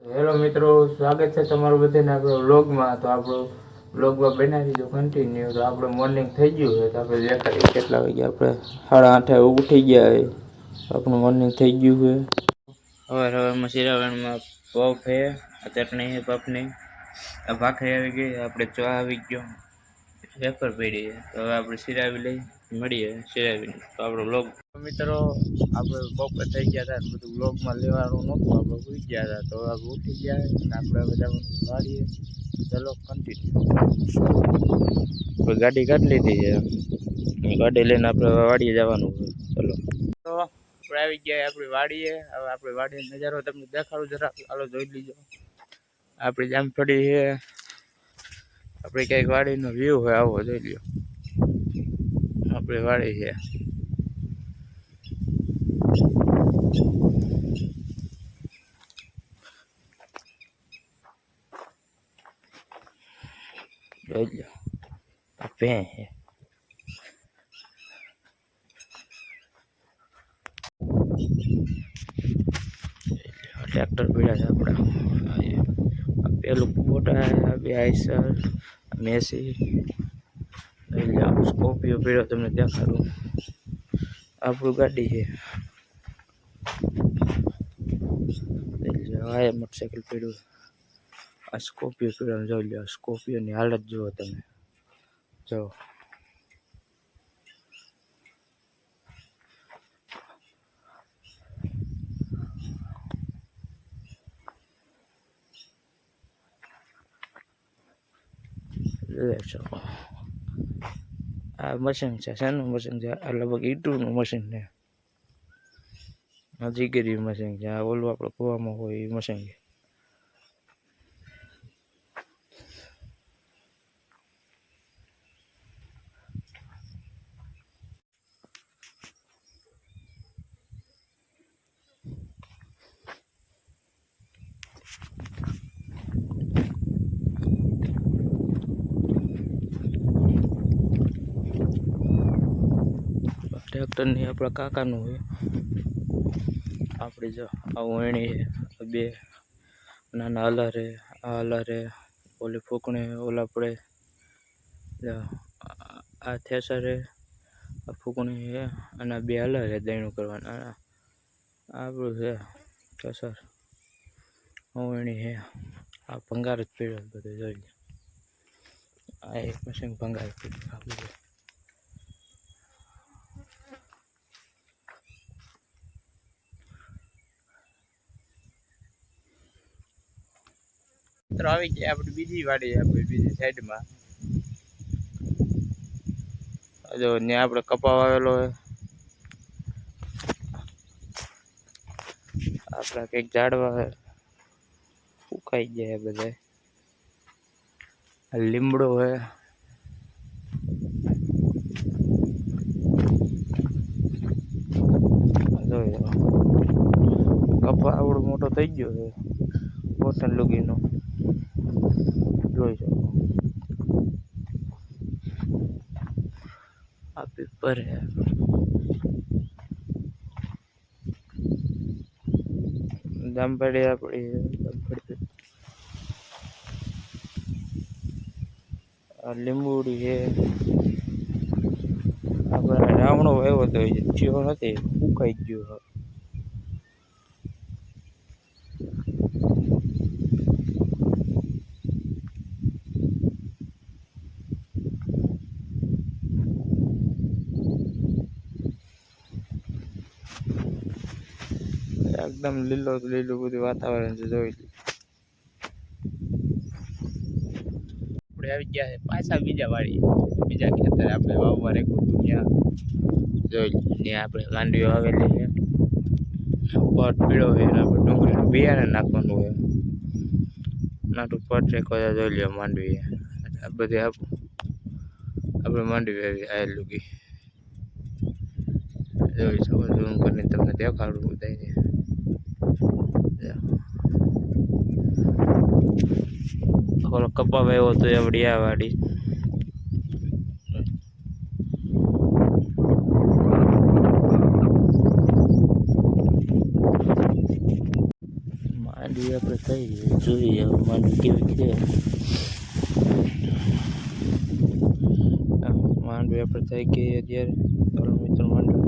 Hello મિત્રો, સ્વાગત છે તમારું બધાને આપણો વ્લોગમાં. તો આપણો વ્લોગમાં બનાવી દીધું કન્ટિન્યુ. તો આપણે મોર્નિંગ થઈ ગયું હોય તો આપણે દેખાડીએ કેટલા વાગે આપણે 8:30 ઉઠી ગયા હોય. આપણું મોર્નિંગ થઈ ગયું હોય. સવારમાં શિરામણમાં પફ છે, ચટણી છે, પફની ભાખરી આવી ગઈ, આપણે ચા આવી ગયો, વેફર પડી છે. તો હવે આપણે શિરાવી લઈ મળીએ શિરાવીને. તો આપણો વ્લોગ મિત્રો આપણે બપોર થઈ ગયા હતા, બધું વ્લોગમાં લેવાનું નહોતું, આપણે સુઈ ગયા હતા. તો આપણે ઉઠી ગયા આપણે બધા વાળીએ. ચલો કન્ટિન્યુ. ગાડી કાઢી લીધી છે, ગાડી લઈને આપણે વાડીએ જવાનું છે. ચલો તો આપણે આવી ગયા આપણી વાડીએ. હવે આપણી વાડીનો નજારો તમને દેખાડું જરા, ચાલો જોઈ લીજો. આપણી જામફળી છે, આપણી કંઈક વાડીનો વ્યૂ હોય આવો જોઈ લ્યો. આપણી વાડી છે. જોઈ લો આ ભે છે. ટ્રેક્ટર પીડા છે આપણા. પેલું બોટા બે આઈસર મેસી સ્કોર્પિયો પીડ્યો તમને દેખાડું. આપણું ગાડી છે. આ મોટરસાઇકલ પીડ્યું. આ સ્કોર્પિયો પીડ્યો જોઈ લો. સ્કોર્પિયોની હાલત જુઓ તમે. જો આ મશીન છે. શેનું મશીન છે? આ લગભગ ઈંટુનું મશીન છે. આ જીગરી મશીન છે. આ ઓલું આપણે કૂવામાં હોય એ મશીન છે. ટ્રેક્ટરની આપણા કાકાનું હોય. આપણી જો આ વણી છે, બે નાના હલરે, આ હલરે, ઓલી ફૂકણી, ઓલા પડે આ થેસરે, આ ફૂકણી છે, અને બે હલર છે દૈણું કરવાના. આપણું છે થેસર, વણી છે. આ ભંગાર જ પીડ્યો બધું જોઈ લે. આ એક મશીન ભંગાર પીડ્યું આપણું. આવી ગયા આપણી બીજી વાડી, આપણી બીજી સાઈડમાં. જો ત્યાં આપણે કપા વાવેલો હોય. આપણા કંઈક ઝાડવા સુકાઈ ગયા બધા. લીમડો હે. જોઈ લો કપા આવડો મોટો થઈ ગયો છે કોટન લુગીનો. જોઈ શકો આ પેપર હે. જામફળી આપણી આ લીંબુડી છે. આપણે રાવણો આવ્યો તો થયો નથી, ફૂંકાઈ ગયો. એકદમ લીલો લીલું બધું વાતાવરણ છે જોઈ. આપણે આવી ગયા છે પાછા બીજા વાળી, બીજા ખેતરે આપણે વાવવા રેખું હતું ત્યાં. જોઈ ત્યાં આપણે ગાંડીઓ આવેલી છે. પટ પીળો હોય ને આપણે ડુંગળીનું બિયારણ નાખવાનું હોય. નાટું પટ રેખો જોઈ લ્યો માંડવી. આ બધી આપણે માંડવી આવી આવેલું ગઈ જોઈ શકો. ઝૂમ કરીને તમને દેખાડું બધાને. ઓલો કપા વાવ્યો હતો એવડી આ વાડી. માંડવી આપણે થઈ ગયું જોઈએ હવે માંડવી કેવી છે. માંડવી આપણે થઈ ગઈ અત્યારે મિત્રો માંડવી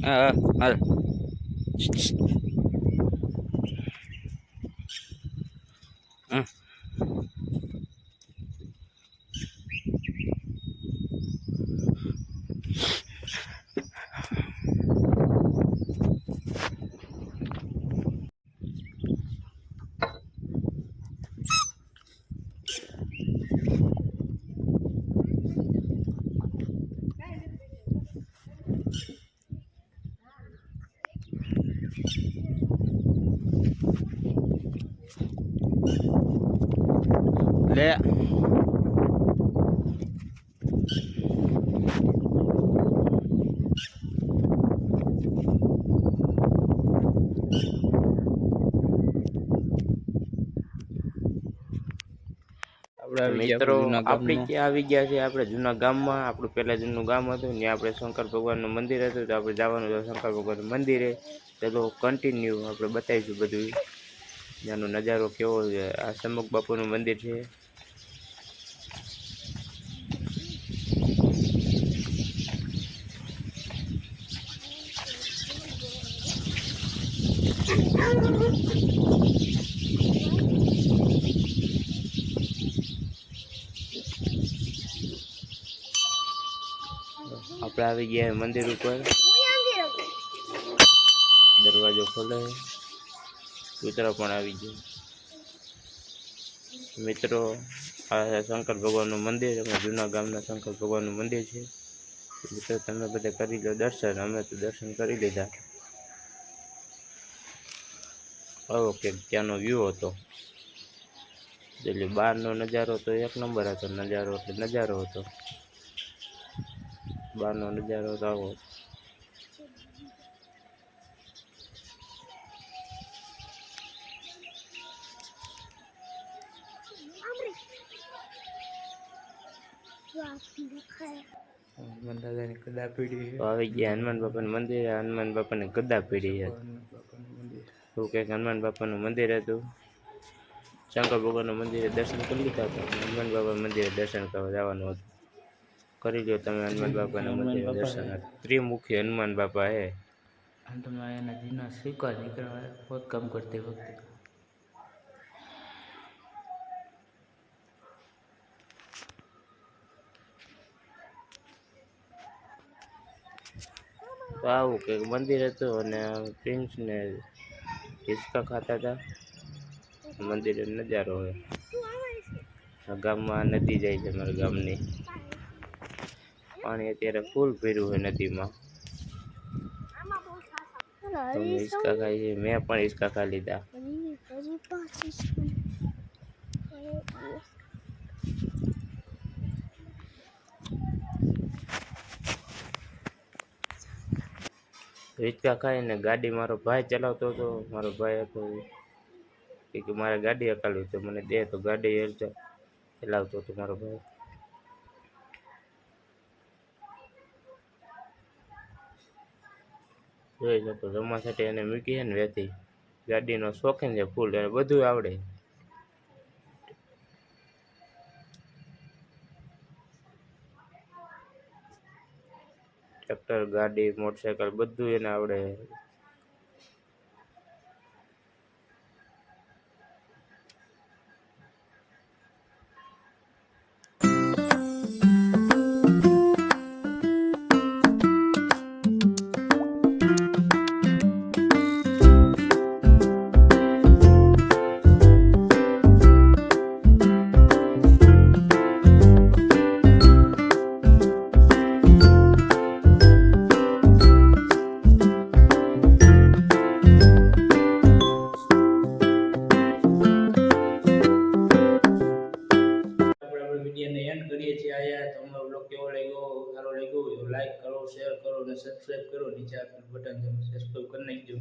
હા હાલ લે મિત્રો આપણે ક્યાં આવી ગયા છે? આપણે જૂના ગામમાં. આપણું પહેલાં જૂનું ગામ હતું ત્યાં આપણે શંકર ભગવાનનું મંદિર હતું તો આપણે જવાનું હતું શંકર ભગવાનનું મંદિરે. તો કન્ટિન્યુ આપણે બતાવીશું બધું ત્યાંનો નજારો કેવો છે. આ સમ્મુખ બાપુનું મંદિર છે. આપણે આવી ગયા મંદિર ઉપર. દરવાજો ખોલે, કૂતરા પણ આવી ગયો. મિત્રો આ શંકર ભગવાનનું મંદિર, અમારા જૂના ગામના શંકર ભગવાનનું મંદિર છે. મિત્રો તમે બધા કરી લો દર્શન. અમે તો દર્શન કરી લીધા. આવો કે ત્યાંનો વ્યૂ હતો. એટલે બહારનો નજારો તો એક નંબર હતો. નજારો એટલે નજારો હતો. બહારનો નજારો તો આવો. આવી ગયા હનુમાન બાપાનું મંદિર. હનુમાન બાપાની ગદા પીડી હતી. એવું કંઈક હનુમાન બાપાનું મંદિર હતું. શંકર ભગવાનનું મંદિરે દર્શન કરી લીધા હતા. હનુમાન બાપા મંદિરે દર્શન કરવા જવાનું હતું. કરી લો તમે હનુમાન બાપાના મંદિરે દર્શન. ત્રિમુખી હનુમાન બાપા હે. અંતમાં એના જૂના સિક્કા નીકળવા ખોદકામ કરતી વખતે. તો આવું કંઈક મંદિર હતું અને પ્રિન્સ ને હિંચકા ખાતા હતા. મંદિરે નજારો હોય. ગામમાં નદી જાય છે અમારા ગામની. પાણી અત્યારે ફૂલ ભર્યું હોય નદીમાં. હિંચકા ખાય છે. મેં પણ હિંચકા ખાઈ લીધા. હિંચકા ખાઈને ગાડી મારો ભાઈ ચલાવતો હતો. મારો ભાઈ હતો કે મારે ગાડી હકાલવી તો મને દે, તો ગાડી ચલાવતો હતો મારો ભાઈ. જોઈ શકો જમવા સાથે એને મૂકી છે ને વેતી. ગાડીનો શોખીન છે ફૂલ, એને બધું આવડે. ટ્રેક્ટર, ગાડી, મોટરસાઇકલ બધું એને આવડે. બ્લોગ કેવો લાગ્યો, સારો લાગ્યો હોય તો લાઈક કરો, શેર કરો અને સબસ્ક્રાઈબ કરો. નીચે આપેલું બટન છે સબસ્ક્રાઈબ કરી નાખજો.